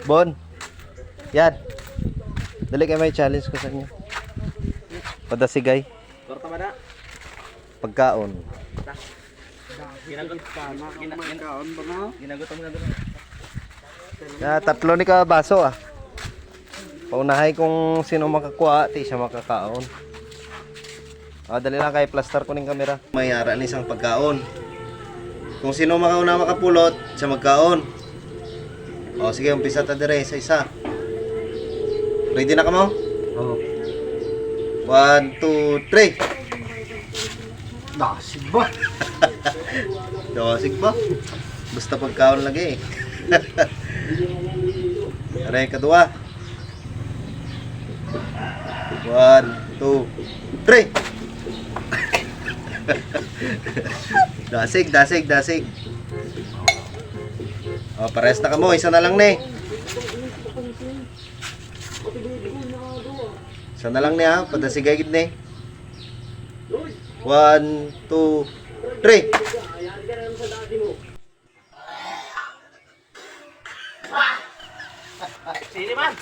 Bon. Yan. Dali kayo may challenge ko sa inyo. Padasigay. Torta ba na? Pagkaon. Ginagot ka na. Ginagot ba na? Ginagot mo na doon. Tatlo ni ka baso ah. Paunahay kung sino makakuha, ti siya makakaon. Dali lang kay plaster ko ning kamera. May ara ni isang pagkaon. Kung sino makauna makapulot, siya magkaon. Sige, umpisa ta dire sa isa. Ready na ka mo? Oo. 1, 2, 3. Dasig ba? Dosig ba? Basta pagkaon lagi eh. Aray, kadua. 1, 2, 3. Dasig. Pares na ka mo. Isa na lang ni. Isa na lang ni ha. Padasigay gid ni. 1, 2, 3. Sini man?